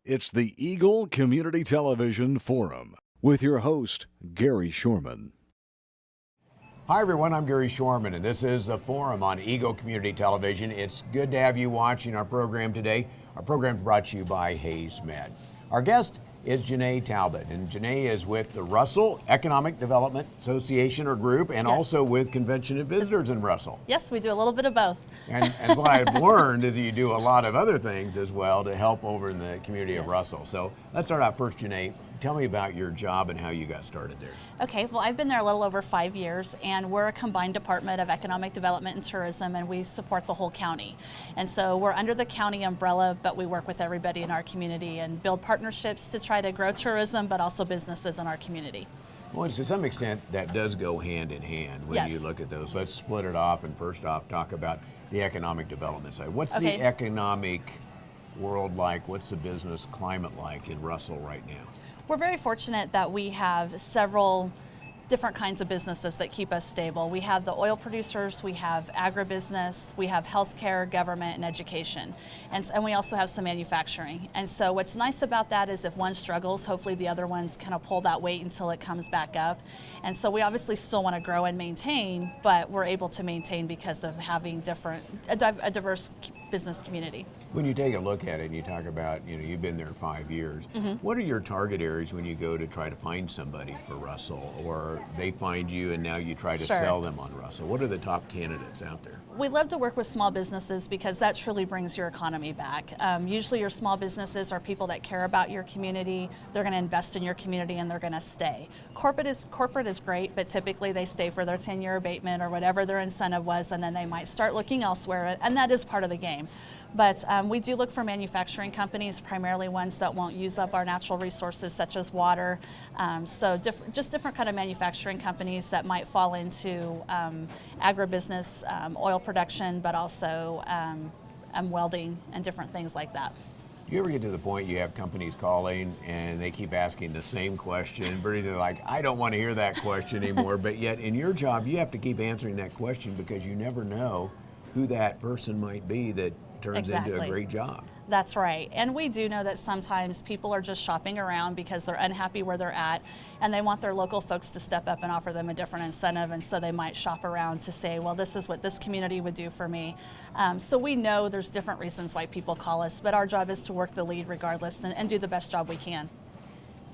It's the Eagle Community Television Forum with your host, Gary Shorman. Hi everyone, I'm Gary Shorman and this is the Forum on Eagle Community Television. It's good to have you watching our program today. Our program is brought to you by Hayes Med. Our guest is Janae Talbott, and Janae is with the Russell Economic Development Association or group, and also with Convention and Visitors in Russell. Yes, we do a little bit of both. And what I've learned is you do a lot of other things as well to help over in the community of Russell. So let's start out first, Janae. Tell me about your job and how you got started there. Okay, well, I've been there a little over 5 years, and we're a combined department of economic development and tourism, and we support the whole county. And so we're under the county umbrella, but we work with everybody in our community and build partnerships to try to grow tourism, but also businesses in our community. Well, to some extent, that does go hand in hand when you look at those. Let's split it off, and first off, talk about the economic development side. What's the economic world like? What's the business climate like in Russell right now? We're very fortunate that we have several different kinds of businesses that keep us stable. We have the oil producers, we have agribusiness, we have healthcare, government, and education. And we also have some manufacturing. And so what's nice about that is if one struggles, hopefully the other ones kind of pull that weight until it comes back up. And so we obviously still want to grow and maintain, but we're able to maintain because of having a diverse business community. When you take a look at it and you talk about, you've been there 5 years, what are your target areas when you go to try to find somebody for Russell, or they find you and now you try to sell them on Russell? What are the top candidates out there? We love to work with small businesses because that truly brings your economy back. Usually your small businesses are people that care about your community, they're going to invest in your community, and they're going to stay. Corporate is great, but typically they stay for their 10-year abatement or whatever their incentive was, and then they might start looking elsewhere, and that is part of the game. But we do look for manufacturing companies, primarily ones that won't use up our natural resources such as water. So just different kind of manufacturing companies that might fall into agribusiness, oil production, but also welding and different things like that. Do you ever get to the point you have companies calling and they keep asking the same question, but they're like, I don't want to hear that question anymore, but yet in your job you have to keep answering that question because you never know who that person might be that turns into a great job. That's right. And we do know that sometimes people are just shopping around because they're unhappy where they're at and they want their local folks to step up and offer them a different incentive, and so they might shop around to say, well, this is what this community would do for me. So we know there's different reasons why people call us, but our job is to work the lead regardless and do the best job we can.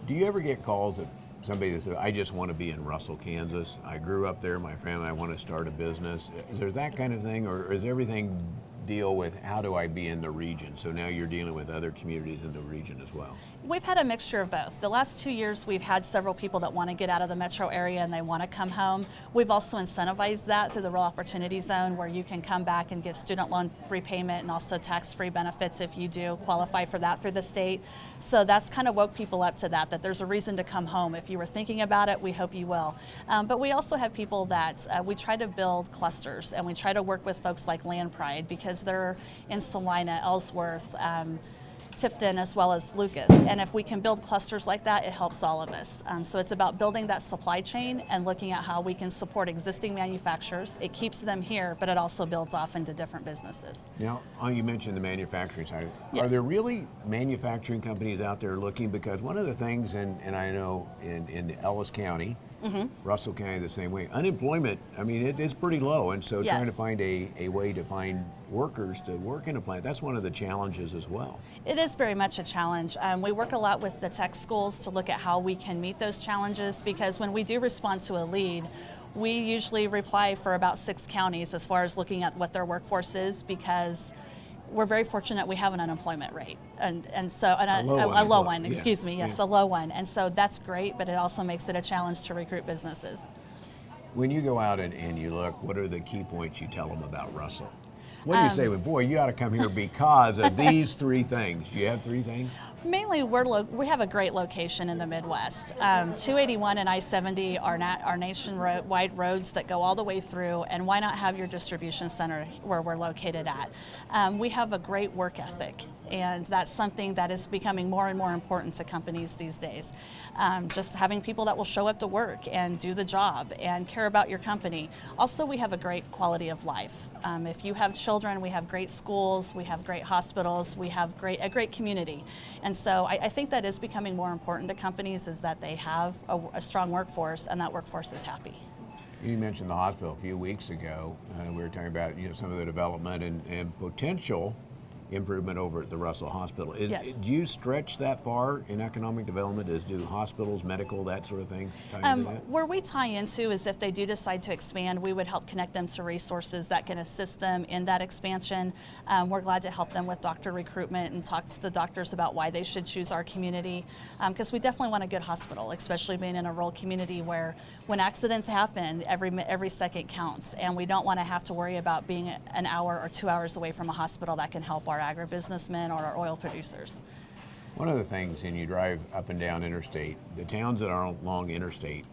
Do you ever get calls of somebody that says, I just want to be in Russell, Kansas. I grew up there, my family, I want to start a business. Is there that kind of thing, or is everything deal with how do I be in the region? So now you're dealing with other communities in the region as well. We've had a mixture of both. The last 2 years we've had several people that want to get out of the metro area and they want to come home. We've also incentivized that through the Rural Opportunity Zone, where you can come back and get student loan repayment and also tax-free benefits if you do qualify for that through the state. So that's kind of woke people up to that there's a reason to come home. If you were thinking about it, we hope you will. But we also have people that we try to build clusters, and we try to work with folks like Land Pride because they're in Salina, Ellsworth, Tipton, as well as Lucas. And if we can build clusters like that, it helps all of us. So it's about building that supply chain and looking at how we can support existing manufacturers. It keeps them here, but it also builds off into different businesses. Now, you mentioned the manufacturing side. Are there really manufacturing companies out there looking? Because one of the things, and I know in Ellis County, Russell County the same way, unemployment, I mean, it's pretty low, and so trying to find a way to find workers to work in a plant, that's one of the challenges as well. It is very much a challenge. We work a lot with the tech schools to look at how we can meet those challenges, because when we do respond to a lead, we usually reply for about 6 counties as far as looking at what their workforce is, because we're very fortunate we have an unemployment rate, and so a low one, excuse me, yes, a low one, and so that's great, but it also makes it a challenge to recruit businesses. When you go out and you look, what are the key points you tell them about Russell? What do you say? Well, boy, you ought to come here because of these 3 things. Do you have 3 things? Mainly, we have a great location in the Midwest. 281 and I-70 are nationwide roads that go all the way through, and why not have your distribution center where we're located at? We have a great work ethic. And that's something that is becoming more and more important to companies these days. Just having people that will show up to work and do the job and care about your company. Also, we have a great quality of life. If you have children, we have great schools, we have great hospitals, we have a great community. And so I think that is becoming more important to companies, is that they have a strong workforce and that workforce is happy. You mentioned the hospital a few weeks ago. We were talking about some of the development and potential improvement over at the Russell Hospital. Yes. Do you stretch that far in economic development as do hospitals, medical, that sort of thing? Tie into that? Where we tie into is if they do decide to expand, we would help connect them to resources that can assist them in that expansion. We're glad to help them with doctor recruitment and talk to the doctors about why they should choose our community, because we definitely want a good hospital, especially being in a rural community where when accidents happen, every second counts, and we don't want to have to worry about being an hour or 2 hours away from a hospital that can help our agribusinessmen or our oil producers. One of the things, when you drive up and down interstate, the towns that are along interstate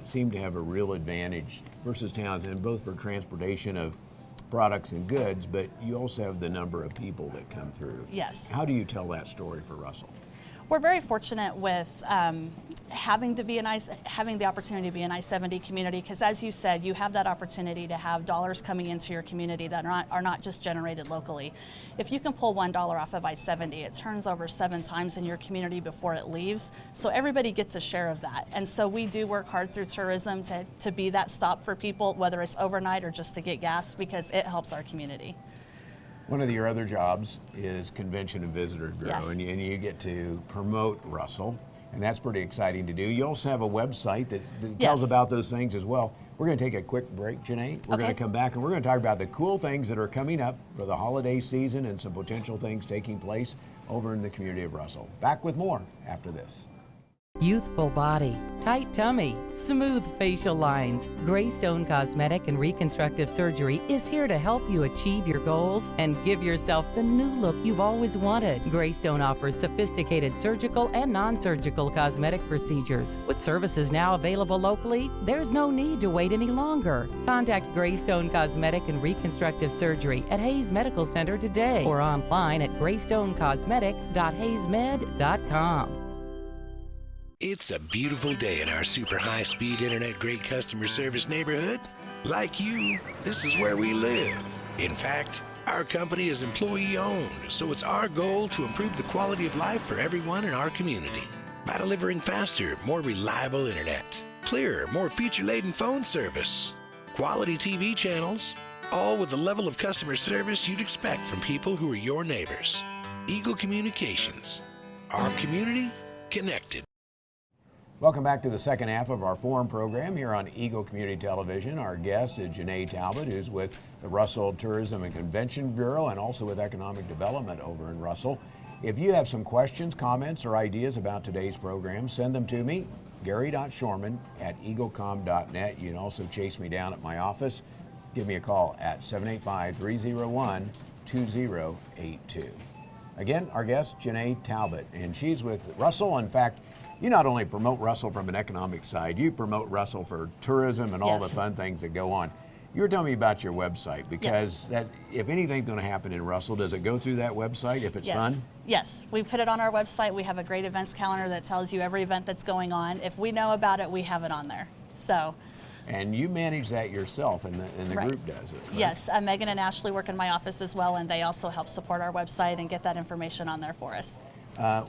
seem to have a real advantage versus towns, and both for transportation of products and goods, but you also have the number of people that come through. Yes. How do you tell that story for Russell? We're very fortunate with having the opportunity to be an I-70 community, because as you said, you have that opportunity to have dollars coming into your community that are not just generated locally. If you can pull $1 off of I-70, it turns over 7 times in your community before it leaves. So everybody gets a share of that. And so we do work hard through tourism to be that stop for people, whether it's overnight or just to get gas, because it helps our community. One of your other jobs is Convention and Visitors Bureau, Yes. and you get to promote Russell, and that's pretty exciting to do. You also have a website that tells Yes. about those things as well. We're going to take a quick break, Janae. We're going Okay. to come back and we're going to talk about the cool things that are coming up for the holiday season and some potential things taking place over in the community of Russell. Back with more after this. Youthful body, tight tummy, smooth facial lines. Greystone Cosmetic and Reconstructive Surgery is here to help you achieve your goals and give yourself the new look you've always wanted. Greystone offers sophisticated surgical and non-surgical cosmetic procedures. With services now available locally, there's no need to wait any longer. Contact Greystone Cosmetic and Reconstructive Surgery at Hayes Medical Center today or online at greystonecosmetic.hayesmed.com. It's a beautiful day in our super high-speed internet great customer service neighborhood. Like you, this is where we live. In fact, our company is employee-owned, so it's our goal to improve the quality of life for everyone in our community by delivering faster, more reliable internet, clearer, more feature-laden phone service, quality TV channels, all with the level of customer service you'd expect from people who are your neighbors. Eagle Communications, our community connected. Welcome back to the second half of our forum program here on Eagle Community Television. Our guest is Janae Talbott, who's with the Russell Tourism and Convention Bureau and also with Economic Development over in Russell. If you have some questions, comments, or ideas about today's program, send them to me, gary.shorman@eaglecom.net. You can also chase me down at my office. Give me a call at 785-301-2082. Again, our guest, Janae Talbott, and she's with Russell. In fact, you not only promote Russell from an economic side, you promote Russell for tourism and all the Yes. fun things that go on. You were telling me about your website, because that, if anything's going to happen in Russell, does it go through that website if it's fun? Yes, we put it on our website. We have a great events calendar that tells you every event that's going on. If we know about it, we have it on there. So. And you manage that yourself, and the Right. group does it, right? Yes, Megan and Ashley work in my office as well, and they also help support our website and get that information on there for us.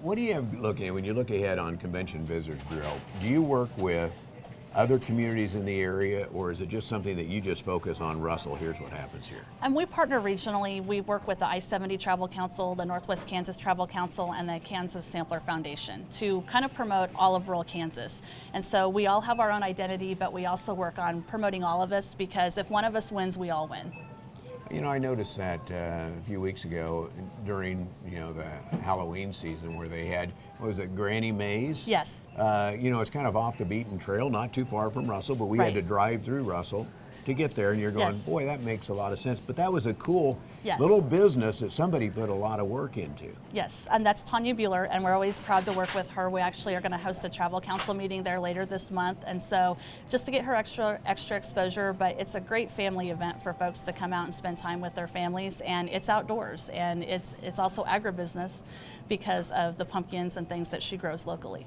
What do you have looking at when you look ahead on Convention Visitors Bureau? Do you work with other communities in the area, or is it just something that you just focus on Russell? Here's what happens here. And we partner regionally. We work with the I-70 Travel Council, the Northwest Kansas Travel Council, and the Kansas Sampler Foundation to kind of promote all of rural Kansas. And so we all have our own identity, but we also work on promoting all of us, because if one of us wins, we all win. You know, I noticed that a few weeks ago during, the Halloween season, where they had, what was it, Granny Maze? Yes. It's kind of off the beaten trail, not too far from Russell, but we had Right. to drive through Russell. to get there, and you're going, Yes. boy, that makes a lot of sense. But that was a cool Yes. little business that somebody put a lot of work into. Yes, and that's Tanya Bueller, and we're always proud to work with her. We actually are going to host a travel council meeting there later this month, and so just to get her extra exposure, but it's a great family event for folks to come out and spend time with their families, and it's outdoors, and it's also agribusiness because of the pumpkins and things that she grows locally.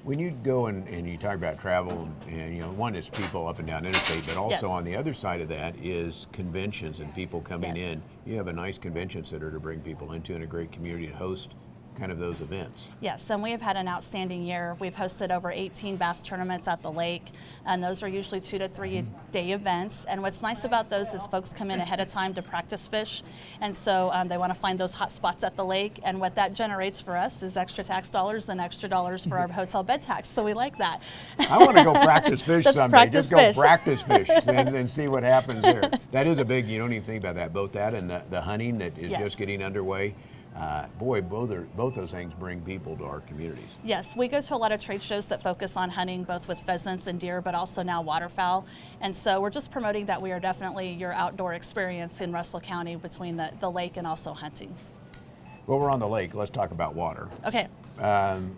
When you go and you talk about travel, and one is people up and down interstate, but also Yes. on the other side of that is conventions and people coming Yes. in. You have a nice convention center to bring people into and a great community to host kind of those events. Yes, and we have had an outstanding year. We've hosted over 18 bass tournaments at the lake, and those are usually 2 to 3 day events. And what's nice about those is folks come in ahead of time to practice fish, and so they want to find those hot spots at the lake. And what that generates for us is extra tax dollars and extra dollars for our hotel bed tax. So we like that. I want to go practice fish Just someday. practice Just go fish. practice fish and see what happens there. That is a big, you don't even think about that. Both that and the hunting that is Yes. just getting underway. Boy, both those things bring people to our communities. Yes, we go to a lot of trade shows that focus on hunting, both with pheasants and deer, but also now waterfowl. And so we're just promoting that we are definitely your outdoor experience in Russell County between the lake and also hunting. Well, we're on the lake. Let's talk about water. Okay.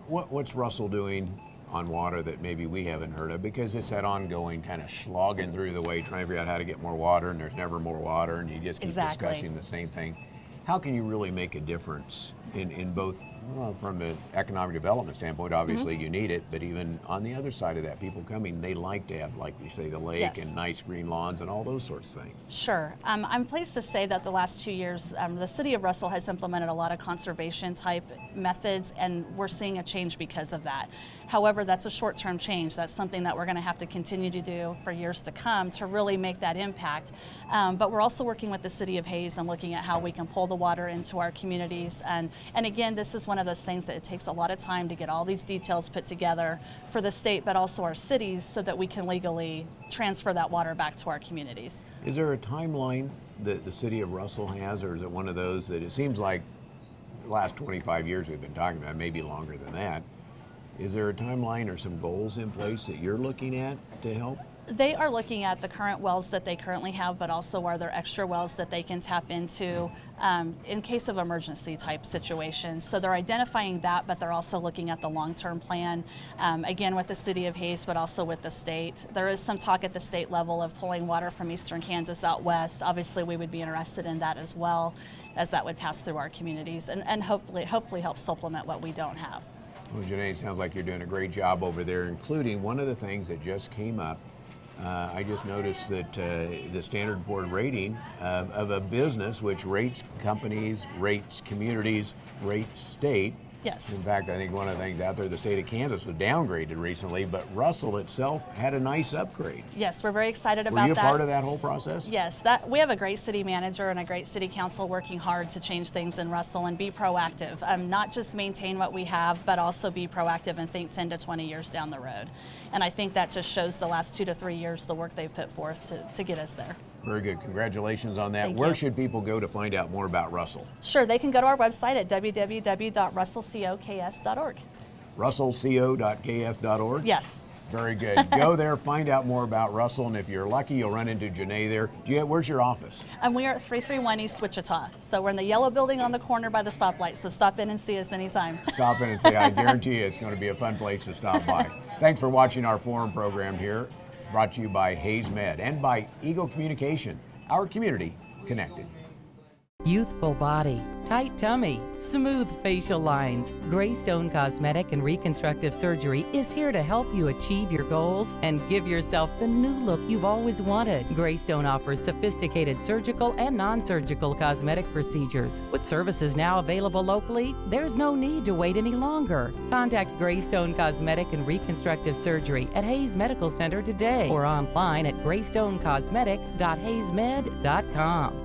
What's Russell doing on water that maybe we haven't heard of? Because it's that ongoing kind of slogging through the way, trying to figure out how to get more water, and there's never more water, and you just keep Exactly. discussing the same thing. How can you really make a difference in both, well, from an economic development standpoint, obviously Mm-hmm. you need it, but even on the other side of that, people coming, they like to have, like you say, the lake Yes. and nice green lawns and all those sorts of things. Sure. I'm pleased to say that the last 2 years, the city of Russell has implemented a lot of conservation type methods, and we're seeing a change because of that. However, that's a short-term change. That's something that we're going to have to continue to do for years to come to really make that impact. But we're also working with the city of Hayes and looking at how we can pull the water into our communities. And again, this is one of those things that it takes a lot of time to get all these details put together for the state, but also our cities, so that we can legally transfer that water back to our communities. Is there a timeline that the city of Russell has, or is it one of those that it seems like the last 25 years we've been talking about, maybe longer than that? Is there a timeline or some goals in place that you're looking at to help? They are looking at the current wells that they currently have, but also are there extra wells that they can tap into in case of emergency type situations. So they're identifying that, but they're also looking at the long-term plan, again with the city of Hayes, but also with the state. There is some talk at the state level of pulling water from eastern Kansas out west. Obviously, we would be interested in that as well, as that would pass through our communities and hopefully help supplement what we don't have. Well, Janae, it sounds like you're doing a great job over there, including one of the things that just came up. I just noticed that the Standard Board rating of a business which rates companies, rates communities, rates state. Yes. In fact, I think one of the things out there, the state of Kansas was downgraded recently, but Russell itself had a nice upgrade. Yes, we're very excited about Were you a that. part of that whole process? Yes, we have a great city manager and a great city council working hard to change things in Russell and be proactive. Not just maintain what we have, but also be proactive and think 10 to 20 years down the road. And I think that just shows the last 2 to 3 years, the work they've put forth to get us there. Very good. Congratulations on that. Thank Where you. should people go to find out more about Russell? Sure, they can go to our website at www.russellcoks.org. russellco.ks.org? Yes. Very good. Go there, find out more about Russell, and if you're lucky, you'll run into Janae there. Where's your office? And we are at 331 East Wichita. So we're in the yellow building on the corner by the stoplight. So stop in and see us anytime. Stop in and say, I guarantee you it's going to be a fun place to stop by. Thanks for watching our forum program here, brought to you by Hayes Med and by Eagle Communication, our community connected. Youthful body, tight tummy, smooth facial lines. Greystone Cosmetic and Reconstructive Surgery is here to help you achieve your goals and give yourself the new look you've always wanted. Greystone offers sophisticated surgical and non-surgical cosmetic procedures. With services now available locally, there's no need to wait any longer. Contact Greystone Cosmetic and Reconstructive Surgery at Hayes Medical Center today or online at greystonecosmetic.hayesmed.com.